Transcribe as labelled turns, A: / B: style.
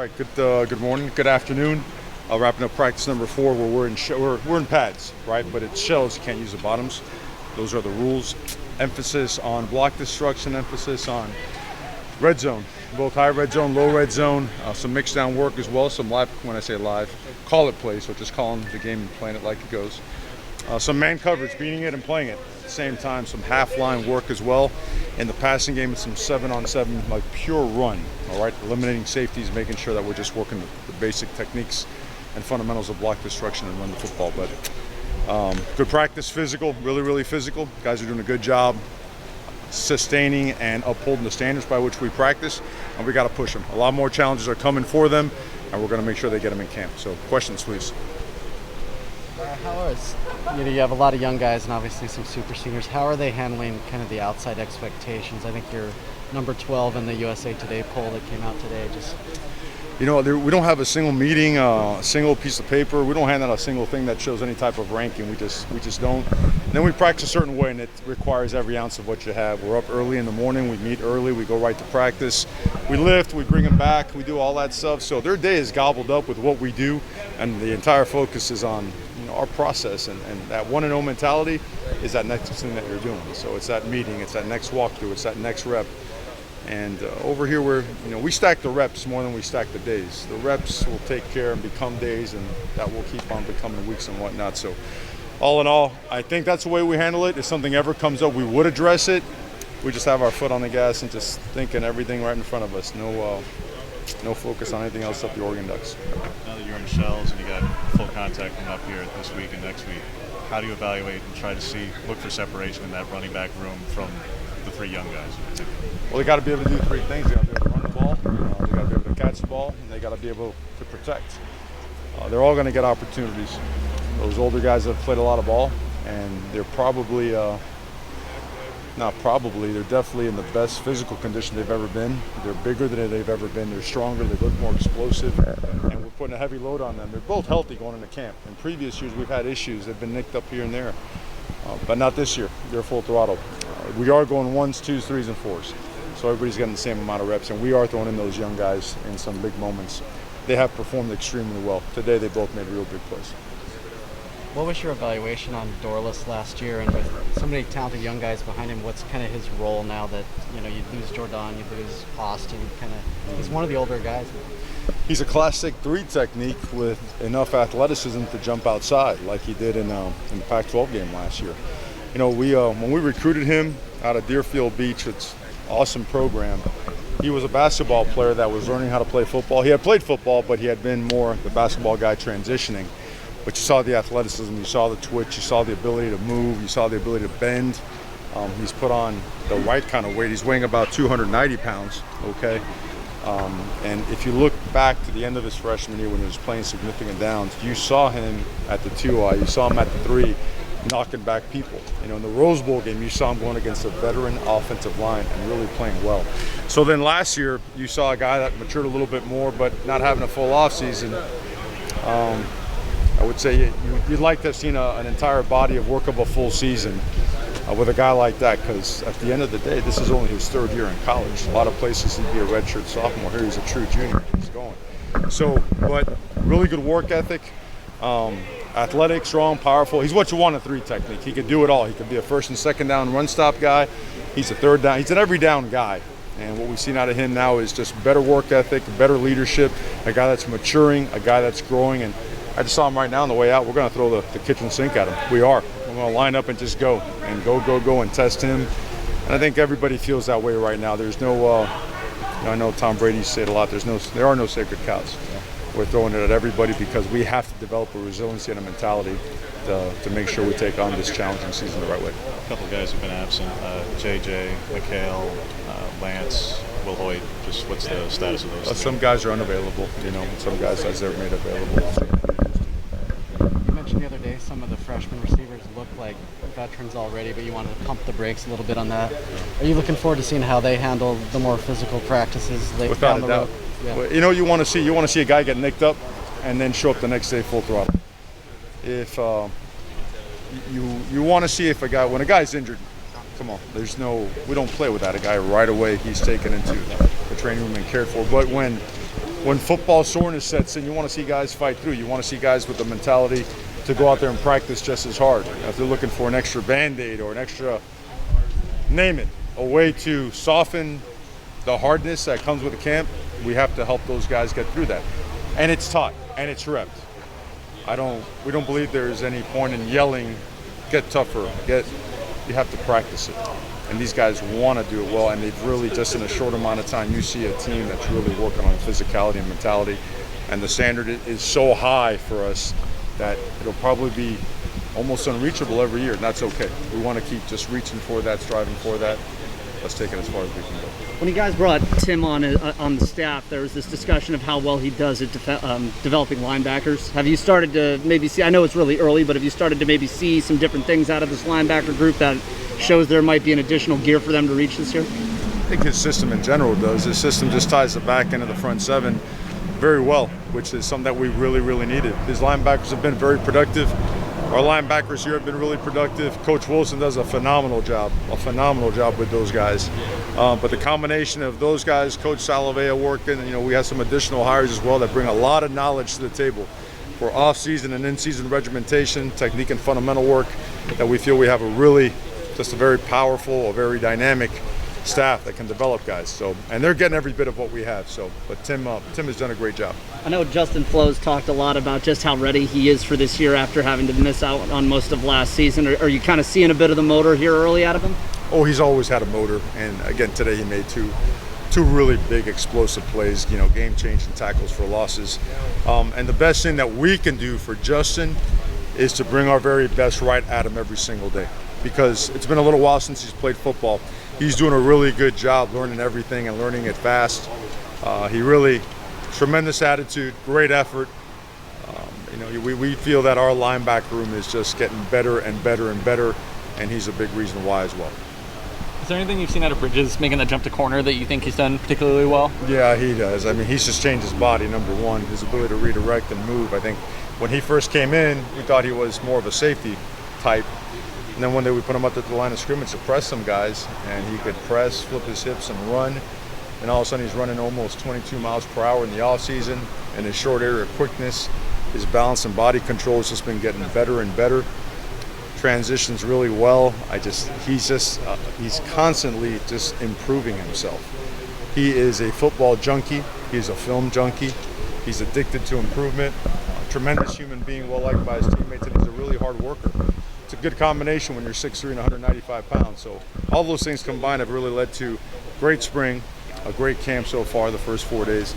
A: right, good morning, good afternoon. Wrapping up practice number 4, where we're in pads, right? But it's shells. You can't use the bottoms. Those are the rules. Emphasis on block destruction. Emphasis on red zone, both high red zone, low red zone. Some mixed down work as well. Some live. When I say live, call it play. So just calling the game and playing it like it goes. Some man coverage, beating it and playing it at the same time. Some half line work as well. In the passing game, it's some 7-on-7, like pure run. All right, eliminating safeties, making sure that we're just working the basic techniques and fundamentals of block destruction and run the football. But good practice, physical, really physical. Guys are doing a good job sustaining and upholding the standards by which we practice, and we got to push them. A lot more challenges are coming for them, and we're going to make sure they get them in camp. So questions, please.
B: How is, you have a lot of young guys and obviously some super seniors. How are they handling kind of the outside expectations? I think you're number 12 in the USA Today poll that came out today. Just
A: we don't have a single meeting, a single piece of paper. We don't hand out a single thing that shows any type of ranking. We just don't. And then we practice a certain way, and it requires every ounce of what you have. We're up early in the morning. We meet early. We go right to practice. We lift. We bring them back. We do all that stuff. So their day is gobbled up with what we do, and the entire focus is on our process. And that 1-0 mentality is that next thing that you're doing. So it's that meeting. It's that next walkthrough. It's that next rep. And over here, we stack the reps more than we stack the days. The reps will take care and become days, and that will keep on becoming weeks and whatnot. So all in all, I think that's the way we handle it. If something ever comes up, we would address it. We just have our foot on the gas and just thinking everything right in front of us. No focus on anything else up the Oregon Ducks.
C: Now that you're in shells and you got full contact coming up here this week and next week, how do you evaluate and try to look for separation in that running back room from the 3 young guys?
A: Well, they got to be able to do 3 things. They got to be able to run the ball, they got to be able to catch the ball, and they got to be able to protect. They're all going to get opportunities. Those older guys have played a lot of ball, and they're probably, they're definitely in the best physical condition they've ever been. They're bigger than they've ever been. They're stronger. They look more explosive, and we're putting a heavy load on them. They're both healthy going into camp. In previous years, we've had issues. They've been nicked up here and there, but not this year. They're full throttle. We are going 1s, 2s, 3s, and 4s. So everybody's getting the same amount of reps, and we are throwing in those young guys in some big moments. They have performed extremely well. Today, they both made real big plays.
B: what was your evaluation on Dorless last year, and with so many talented young guys behind him, what's kind of his role now that you lose Jordan, you lose Austin, he's one of the older guys now.
A: He's a classic 3 technique with enough athleticism to jump outside, like he did in the Pac-12 game last year. When we recruited him out of Deerfield Beach, it's awesome program. He was a basketball player that was learning how to play football. He had played football, but he had been more the basketball guy transitioning. But you saw the athleticism, you saw the twitch, you saw the ability to move, you saw the ability to bend. He's put on the right kind of weight. He's weighing about 290 pounds, okay? And if you look back to the end of his freshman year when he was playing significant downs, you saw him at the 2-eye, you saw him at the 3, knocking back people. In the Rose Bowl game, you saw him going against a veteran offensive line and really playing well. So then last year, you saw a guy that matured a little bit more, but not having a full offseason. I would say you'd like to have seen an entire body of work of a full season with a guy like that, because at the end of the day, this is only his 3rd year in college. A lot of places he'd be a redshirt sophomore. Here he's a true junior. He's going. So, but really good work ethic. Athletic, strong, powerful. He's what you want in 3 technique. He could do it all. He could be a 1st and 2nd down run stop guy. He's a 3rd down. He's an every down guy. And what we've seen out of him now is just better work ethic, better leadership, a guy that's maturing, a guy that's growing. And I just saw him right now on the way out. We're going to throw the kitchen sink at him. We are. We're going to line up and just go and test him. And I think everybody feels that way right now. There's no, I know Tom Brady said a lot. There are no sacred cows. We're throwing it at everybody because we have to develop a resiliency and a mentality to make sure we take on this challenging season the right way.
C: A couple of guys have been absent. JJ, McHale, Lance, Will Hoyt. Just what's the status of those?
A: Some guys are unavailable, some guys as they're made available.
B: You mentioned the other day some of the freshman receivers look like veterans already, but you wanted to pump the brakes a little bit on that. Are you looking forward to seeing how they handle the more physical practices later down the road?
A: Yeah. Well, you want to see a guy get nicked up and then show up the next day full throttle. If you want to see if when a guy's injured, come on, we don't play without a guy right away. He's taken into the training room and cared for. But when when football soreness sets in, you want to see guys fight through. You want to see guys with the mentality to go out there and practice just as hard. If they're looking for an extra Band-Aid or an extra, name it, a way to soften the hardness that comes with the camp, we have to help those guys get through that. And it's taught, and it's repped. We don't believe there's any point in yelling, get tougher, you have to practice it. And these guys want to do it well, and they've really, just in a short amount of time, you see a team that's really working on physicality and mentality. And the standard is so high for us that it'll probably be almost unreachable every year, and that's okay. We want to keep just reaching for that, striving for that. Let's take it as far as we can go.
D: When you guys brought Tim on the staff, there was this discussion of how well he does at developing linebackers. Have you started to maybe see, I know it's really early, but have you started to maybe see some different things out of this linebacker group that shows there might be an additional gear for them to reach this year?
A: I think his system in general does. His system just ties the back end of the front seven very well, which is something that we really, really needed. His linebackers have been very productive. Our linebackers here have been really productive. Coach Wilson does a phenomenal job with those guys. But the combination of those guys, Coach Salavea working, we have some additional hires as well that bring a lot of knowledge to the table for off-season and in-season regimentation, technique and fundamental work, that we feel we have just a very powerful, a very dynamic staff that can develop guys. And they're getting every bit of what we have. But Tim has done a great job.
D: I know Justin Flo's talked a lot about just how ready he is for this year after having to miss out on most of last season. Are you kind of seeing a bit of the motor here early out of him?
A: Oh, he's always had a motor, and again today he made two really big explosive plays, game-changing tackles for losses. And the best thing that we can do for Justin is to bring our very best right at him every single day, because it's been a little while since he's played football. He's doing a really good job learning everything and learning it fast. Tremendous attitude, great effort. We feel that our linebacker room is just getting better and better and better, and he's a big reason why as well.
E: Is there anything you've seen out of Bridges making that jump to corner that you think he's done particularly well?
A: Yeah, he does. He's just changed his body, number one, his ability to redirect and move. I think when he first came in, we thought he was more of a safety type. And then one day we put him up at the line of scrimmage to press some guys, and he could press, flip his hips, and run. And all of a sudden he's running almost 22 miles per hour in the offseason, and his short area quickness, his balance and body control has just been getting better and better. Transitions really well. He's constantly just improving himself. He is a football junkie. He's a film junkie. He's addicted to improvement. A tremendous human being, well liked by his teammates, and he's a really hard worker. It's a good combination when you're 6'3" and 195 pounds. So all those things combined have really led to great spring, a great camp so far the first 4 days.